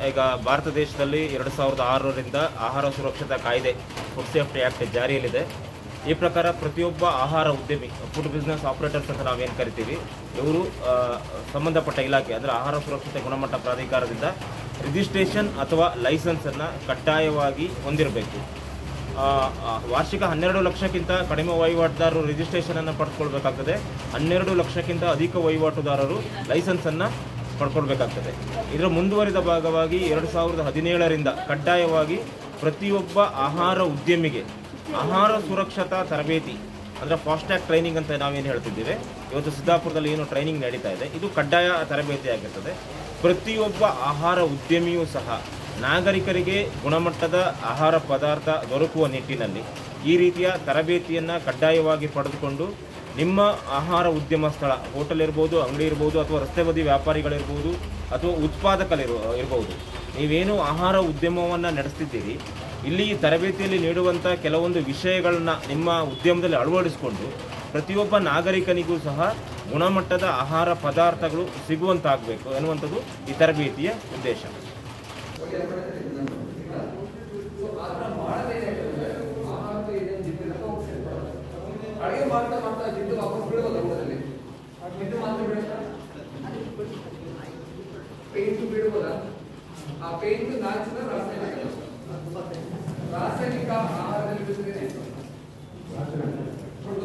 ಈಗ ಭಾರತ ದೇಶದಲ್ಲಿ 2006ರಿಂದ ಆಹಾರ ಸುರಕ್ಷತಾ ಕಾಯ್ದೆ ಫುಡ್ ಸೇಫ್ಟಿ ಆ್ಯಕ್ಟ್ ಜಾರಿಯಲ್ಲಿದೆ. ಈ ಪ್ರಕಾರ ಪ್ರತಿಯೊಬ್ಬ ಆಹಾರ ಉದ್ಯಮಿ, ಫುಡ್ ಬಿಸ್ನೆಸ್ ಆಪರೇಟರ್ಸ್ ಅಂತ ನಾವೇನು ಕರಿತೀವಿ, ಇವರು ಸಂಬಂಧಪಟ್ಟ ಇಲಾಖೆ ಅಂದರೆ ಆಹಾರ ಸುರಕ್ಷತೆ ಗುಣಮಟ್ಟ ಪ್ರಾಧಿಕಾರದಿಂದ ರಿಜಿಸ್ಟ್ರೇಷನ್ ಅಥವಾ ಲೈಸೆನ್ಸನ್ನು ಕಡ್ಡಾಯವಾಗಿ ಹೊಂದಿರಬೇಕು. ವಾರ್ಷಿಕ 12 ಲಕ್ಷಕ್ಕಿಂತ ಕಡಿಮೆ ವಹಿವಾಟುದಾರರು ರಿಜಿಸ್ಟ್ರೇಷನನ್ನು ಪಡೆದುಕೊಳ್ಬೇಕಾಗ್ತದೆ. 12 ಲಕ್ಷಕ್ಕಿಂತ ಅಧಿಕ ವಹಿವಾಟುದಾರರು ಲೈಸೆನ್ಸನ್ನು ಪಡ್ಕೊಳ್ಬೇಕಾಗ್ತದೆ. ಇದರ ಮುಂದುವರಿದ ಭಾಗವಾಗಿ 2017ರಿಂದ ಕಡ್ಡಾಯವಾಗಿ ಪ್ರತಿಯೊಬ್ಬ ಆಹಾರ ಉದ್ಯಮಿಗೆ ಆಹಾರ ಸುರಕ್ಷತಾ ತರಬೇತಿ ಅಂದರೆ ಫಾಸ್ಟ್ಯಾಗ್ ಟ್ರೈನಿಂಗ್ ಅಂತ ನಾವೇನು ಹೇಳ್ತಿದ್ದೀವಿ, ಇವತ್ತು ಸಿದ್ದಾಪುರದಲ್ಲಿ ಏನು ಟ್ರೈನಿಂಗ್ ನಡೀತಾ ಇದೆ, ಇದು ಕಡ್ಡಾಯ ತರಬೇತಿ ಆಗಿರ್ತದೆ. ಪ್ರತಿಯೊಬ್ಬ ಆಹಾರ ಉದ್ಯಮಿಯೂ ಸಹ ನಾಗರಿಕರಿಗೆ ಗುಣಮಟ್ಟದ ಆಹಾರ ಪದಾರ್ಥ ದೊರಕುವ ನಿಟ್ಟಿನಲ್ಲಿ ಈ ರೀತಿಯ ತರಬೇತಿಯನ್ನು ಕಡ್ಡಾಯವಾಗಿ ಪಡೆದುಕೊಂಡು ನಿಮ್ಮ ಆಹಾರ ಉದ್ಯಮ ಸ್ಥಳ, ಹೋಟೆಲ್ ಇರ್ಬೋದು, ಅಂಗಡಿ ಇರ್ಬೋದು, ಅಥವಾ ರಸ್ತೆ ಬದಿ ವ್ಯಾಪಾರಿಗಳಿರ್ಬೋದು, ಅಥವಾ ಇರ್ಬೋದು, ನೀವೇನು ಆಹಾರ ಉದ್ಯಮವನ್ನು ನಡೆಸ್ತಿದ್ದೀರಿ, ಇಲ್ಲಿ ತರಬೇತಿಯಲ್ಲಿ ನೀಡುವಂಥ ಕೆಲವೊಂದು ವಿಷಯಗಳನ್ನ ನಿಮ್ಮ ಉದ್ಯಮದಲ್ಲಿ ಅಳವಡಿಸಿಕೊಂಡು ಪ್ರತಿಯೊಬ್ಬ ನಾಗರಿಕನಿಗೂ ಸಹ ಗುಣಮಟ್ಟದ ಆಹಾರ ಪದಾರ್ಥಗಳು ಸಿಗುವಂತಾಗಬೇಕು ಎನ್ನುವಂಥದ್ದು ಈ ತರಬೇತಿಯ ಉದ್ದೇಶ. ಅಡುಗೆ ಮಾಡ್ತಾ ಮಾಡ್ತಾ ಜಿದ್ದು ವಾಪಸ್ ಬಿಡೋಲ್ಲ ಊರಲ್ಲಿ ಜಿದ್ದು ಮಾತ್ರ ಬಿಡುತ್ತಾ ಪೇಂಟ್ ಬಿಡಬಹುದ? ಆ ಪೇಂಟ್ ನಾಚಿನ ರಾಸಾಯನಿಕ ಆಹಾರದಲ್ಲಿ ಬಿಡುತ್ತೇನೆ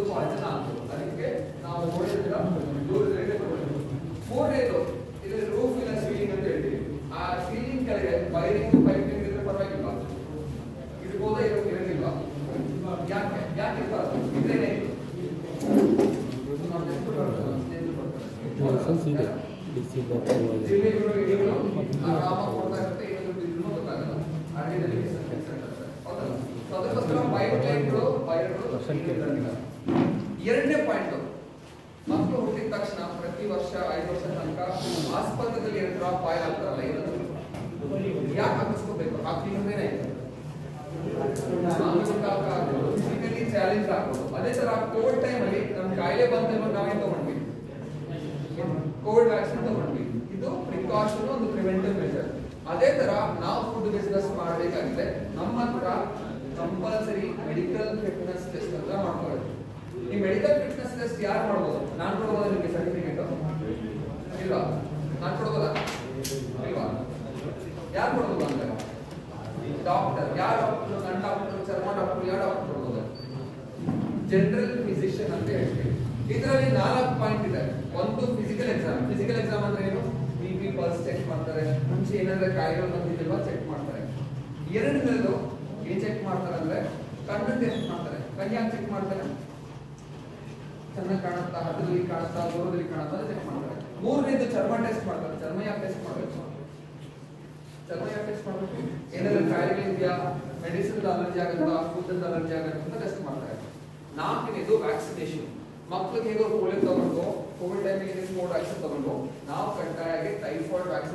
ಪಾಯ್ಸನ್ ಆಗ್ತದೆ. ಅದಕ್ಕೆ ನಾವು ನೋಡಿದ್ರೆ ದೂರದಲ್ಲಿ ಕೊಡಬೇಕು. ಮೂರನೇದು ಇದರಲ್ಲಿ ರೂಫ್ ಇಲ್ಲ ಸೀಲಿಂಗ್ ಅಂತ ಹೇಳ್ತೀವಿ. ಆ ಸೀಲಿಂಗ್ ಕೆಳಗೆ ವೈರಿಂಗ್ ಪೈಪಿಂಗ್ ಇದ್ರೆ ಪರವಾಗಿಲ್ಲ, ಇರ್ಬೋದ ಇರೋದಿಲ್ಲ. ಯಾಕೆ ಇರ್ಬಾರ್ದು? ಇದ್ರೇನೆ ಎರಡನೇ ಪಾಯಿಂಟ್, ಮಕ್ಕಳು ಹುಟ್ಟಿದ ತಕ್ಷಣ ಪ್ರತಿ ವರ್ಷ 5 ವರ್ಷ ತನಕ ಆಸ್ಪತ್ರೆಯಲ್ಲಿ 2 ಡ್ರಾಪ್ ಆಯಿಲ್ ಆಗ್ತಾರಲ್ಲ, ಯಾಕೆ ಹಾಕಿಸ್ಕೋಬೇಕು? ಹಾಕ್ಲಿಕ್ಕೆ ಚಾಲೆಂಜ್ ಆಗ್ಬೋದು. ಅದೇ ತರ ಕೋವಿಡ್ ಟೈಮ್ ಅಲ್ಲಿ ನಮ್ ಕಾಯಿಲೆ ಬಂದ ನಾವೇನ್ ತಗೊಂಡ್ವಿ? ಕೋವಿಡ್ ವ್ಯಾಕ್ಸಿನ್ ತಗೊಂಡ್ವಿ. ಇದು ಪ್ರಿಕಾಷನ್, ಒಂದು ಪ್ರಿವೆಂಟಿವ್ ಮೆಷರ್. ಅದೇ ತರ ನಾವು ಫುಡ್ ಬಿಸ್ನೆಸ್ ಮಾಡಬೇಕಾಗಿದೆ, ನಮ್ಮ ಹತ್ರ ಕಂಪಲ್ಸರಿ ಮೆಡಿಕಲ್ ಫಿಟ್ನೆಸ್ ಟೆಸ್ಟ್ ಅಂತ ಮಾಡ್ಕೊಳ್ಳೋದು. ಈ ಮೆಡಿಕಲ್ ಫಿಟ್ನೆಸ್ ಟೆಸ್ಟ್ ಯಾರು ಮಾಡ್ಬೋದು? ನಾನು ಕೊಡ್ಬೋದಾ ನಿಮಗೆ ಸರ್ಟಿಫಿಕೇಟ್? ಇಲ್ವಾ? ನಾನು ಕೊಡ್ಬೋದಾ? ಇಲ್ವಾ? ಯಾರು ಕೊಡ್ಬೋದು ಅಂದ್ರೆ ಡಾಕ್ಟರ್. ಯಾರು ಡಾಕ್ಟರ್? ನನ್ನ ಡಾಕ್ಟರ್, ಚರ್ಮ ಡಾಕ್ಟರ್, ಯಾವ ಡಾಕ್ಟರ್ ಕೊಡ್ಬೋದು? ಜನರಲ್ ಫಿಸಿಷಿಯನ್ ಅಂತ ಹೇಳ್ತೀವಿ. ಇದರಲ್ಲಿ 4 ಪಾಯಿಂಟ್ ಇದೆ. ಒಂದು ಫಿಸಿಕಲ್ ಎಕ್ಸಾಮ್ ಅಂದ್ರೆ ಏನು? BP ಪಲ್ಸ್ ಚೆಕ್ ಮಾಡ್ತಾರೆ, ಮುಂಚೆ ಏನಾದ್ರೆ ಕಾಯಿಲೆ ಬಂದಿಲ್ವಾ ಚೆಕ್ ಮಾಡ್ತಾರೆ. ಎರಡನೇದು ಏನ್ ಚೆಕ್ ಮಾಡ್ತಾರೆ ಅಂದ್ರೆ ಕಣ್ಣು ಟೆಸ್ಟ್ ಮಾಡ್ತಾರೆ. ಕಣ್ಣು ಯಾಕೆ ಚೆಕ್ ಮಾಡ್ತಾರೆ? ಚೆನ್ನಾಗಿ ಕಾಣುತ್ತಾ, ಹತ್ತದಲ್ಲಿ ಕಾಣುತ್ತಾ, ದೂರದಲ್ಲಿ ಕಾಣುತ್ತಾ ಚೆಕ್ ಮಾಡ್ತಾರೆ. ಮೂರನೇದು ಚರ್ಮ ಟೆಸ್ಟ್ ಮಾಡ್ತಾರೆ. ಚರ್ಮ ಯಾಕೆ ಟೆಸ್ಟ್ ಮಾಡಬೇಕು? ಏನಾದ್ರು ಕಾಯಿಲೆ ಇದೆಯಾ, ಮೆಡಿಸಿನ್ ಅಲರ್ಜಿ ಆಗುತ್ತಾ, ಫುಡ್ ಅಲರ್ಜಿ ಆಗುತ್ತಾ ಅಂತ ಟೆಸ್ಟ್ ಮಾಡ್ತಾರೆ. 4ನೇದು ವ್ಯಾಕ್ಸಿನೇಷನ್. ಮಕ್ಕಳಿಗೆ ಹೇಗೋ ಪೋಲಿಯೋ ತಗೊಂಡು, ಕೋವಿಡ್ ಟೈಮಿಗೆ ಕೋವಿಡ್ ವ್ಯಾಕ್ಸಿನ್ ತಗೊಂಡು, ನಾವು ಕಡ್ಡಾಯವಾಗಿ ಟೈಫಾಯ್ಡ್ ವ್ಯಾಕ್ಸಿನ್